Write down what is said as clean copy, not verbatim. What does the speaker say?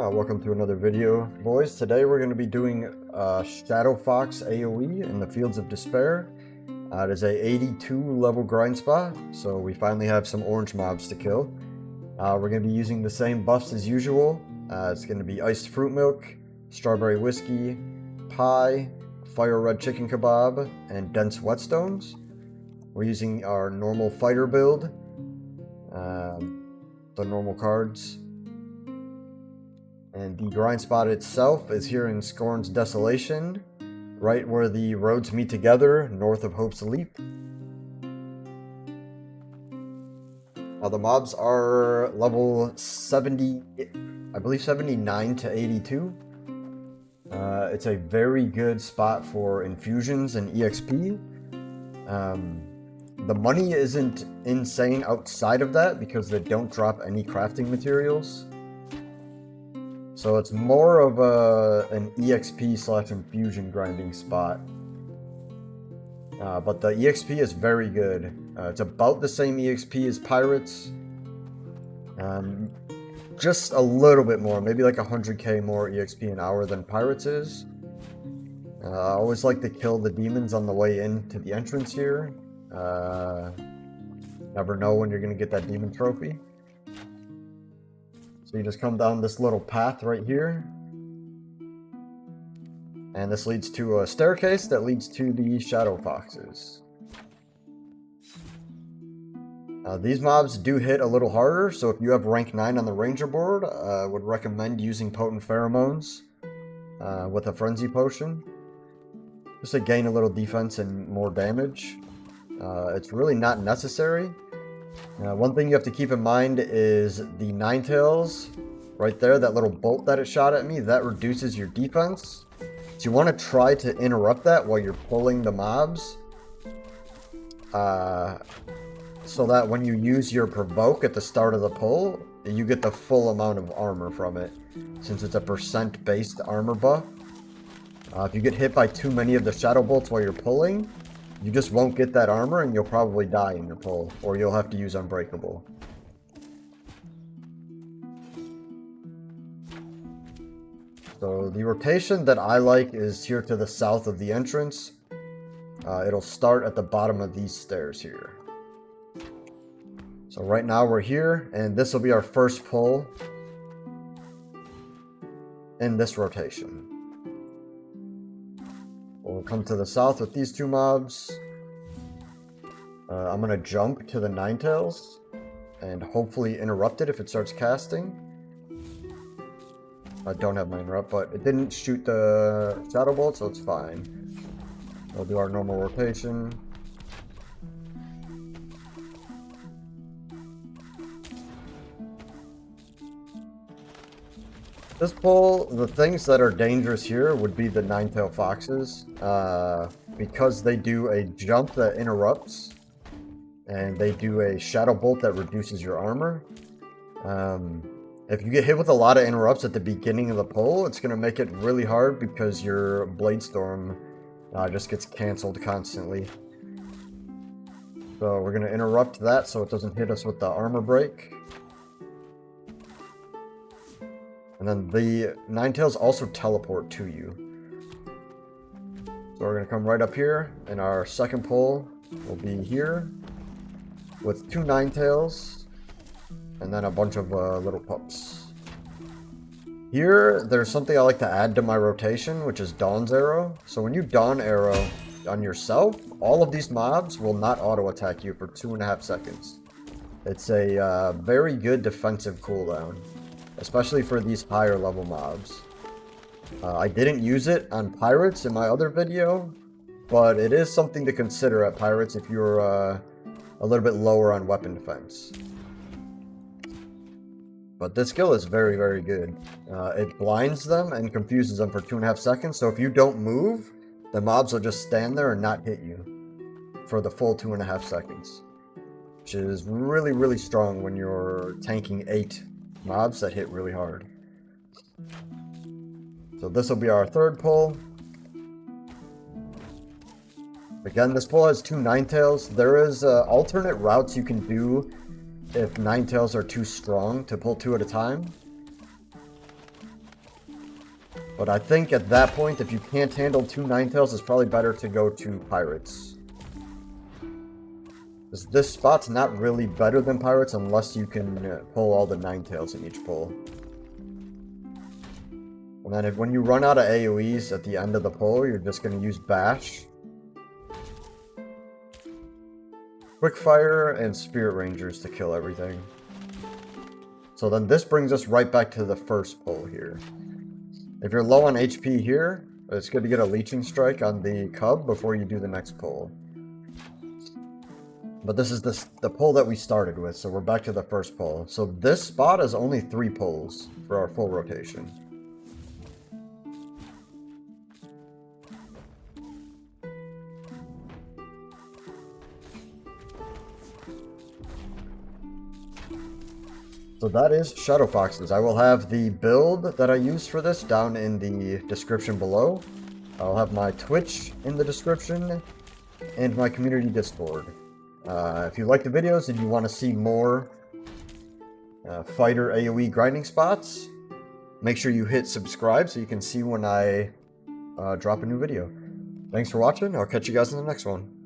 Welcome to another video, boys. Today we're going to be doing Shadowfox AOE in the Fields of Despair. It is a 82 level grind spot, so we finally have some orange mobs to kill. We're going to be using the same buffs as usual. It's going to be iced fruit milk, strawberry whiskey, pie, fire red chicken kebab, and dense whetstones. We're using our normal fighter build, the normal cards. And the grind spot itself is here in Scorn's Desolation, right where the roads meet together, north of Hope's Leap. The mobs are level 70, I believe 79 to 82. It's a very good spot for infusions and EXP. The money isn't insane outside of that because they don't drop any crafting materials. So it's more of an EXP / infusion grinding spot. But the EXP is very good. It's about the same EXP as Pirates. Just a little bit more, maybe like 100k more EXP an hour than Pirates is. I always like to kill the demons on the way into the entrance here. Never know when you're going to get that demon trophy. So you just come down this little path right here. And this leads to a staircase that leads to the Shadowfoxes. These mobs do hit a little harder, so if you have rank 9 on the ranger board, I would recommend using potent pheromones with a frenzy potion. Just to gain a little defense and more damage. It's really not necessary. One thing you have to keep in mind is the Ninetales right there, that little bolt that it shot at me, that reduces your defense. So you want to try to interrupt that while you're pulling the mobs. So that when you use your provoke at the start of the pull, you get the full amount of armor from it, since it's a percent based armor buff. If you get hit by too many of the shadow bolts while you're pulling, you just won't get that armor and you'll probably die in your pull, or you'll have to use Unbreakable. So the rotation that I like is here to the south of the entrance. It'll start at the bottom of these stairs here. So right now we're here, and this will be our first pull in this rotation. We'll come to the south with these two mobs. I'm going to jump to the Ninetales and hopefully interrupt it if it starts casting. I don't have my interrupt, but it didn't shoot the Shadow Bolt, so it's fine. We'll do our normal rotation. This pull, the things that are dangerous here would be the Ninetail Foxes, because they do a jump that interrupts, and they do a Shadow Bolt that reduces your armor. If you get hit with a lot of interrupts at the beginning of the pull, it's going to make it really hard because your Blade Storm just gets cancelled constantly. So we're going to interrupt that so it doesn't hit us with the armor break. And then the Ninetales also teleport to you. So we're going to come right up here, and our second pull will be here with two Ninetales, and then a bunch of little pups. Here, there's something I like to add to my rotation, which is Dawn's Arrow. So when you Dawn Arrow on yourself, all of these mobs will not auto-attack you for 2.5 seconds. It's a very good defensive cooldown, especially for these higher level mobs. I didn't use it on Pirates in my other video, but it is something to consider at Pirates if you're a little bit lower on weapon defense. But this skill is very, very good. It blinds them and confuses them for 2.5 seconds, so if you don't move, the mobs will just stand there and not hit you for the full 2.5 seconds. Which is really, really strong when you're tanking 8 mobs that hit really hard. So this will be our third pull. Again, this pull has 2 Ninetales. There is alternate routes you can do if Ninetales are too strong to pull 2 at a time. But I think at that point, if you can't handle 2 Ninetales, it's probably better to go to Pirates. Because this spot's not really better than Pirates unless you can pull all the Ninetales in each pull. And then when you run out of AoEs at the end of the pull, you're just going to use Bash, Quickfire, and Spirit Rangers to kill everything. So then this brings us right back to the first pull here. If you're low on HP here, it's good to get a Leeching Strike on the Cub before you do the next pull. But this is the pull that we started with, so we're back to the first pull. So this spot is only 3 pulls for our full rotation. So that is Shadowfoxes. I will have the build that I used for this down in the description below. I'll have my Twitch in the description and my community Discord. If you like the videos and you want to see more fighter AoE grinding spots, make sure you hit subscribe so you can see when I drop a new video. Thanks for watching. I'll catch you guys in the next one.